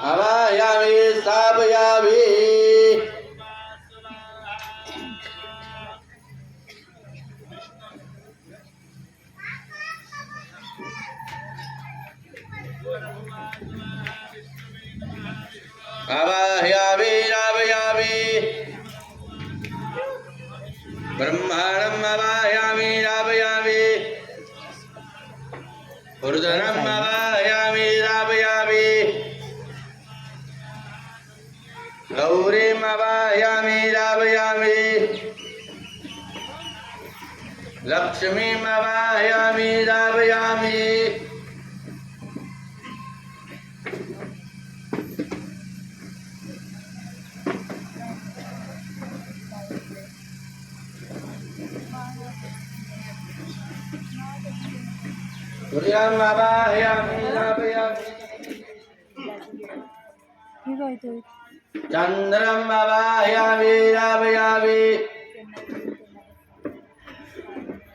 आवाहयामि स्थापयामि आवाहयामि रावयामि ब्रह्माणम् आवाहयामि रावयामि उर्धनम् आवाहयामि रावयामि गौरीम् आवाहयामि रावयामि लक्ष्मीम् आवाहयामि रावयामि सूर्यम् आवाहयामि रावयामि चन्द्रम् आवाहयामि रावयामि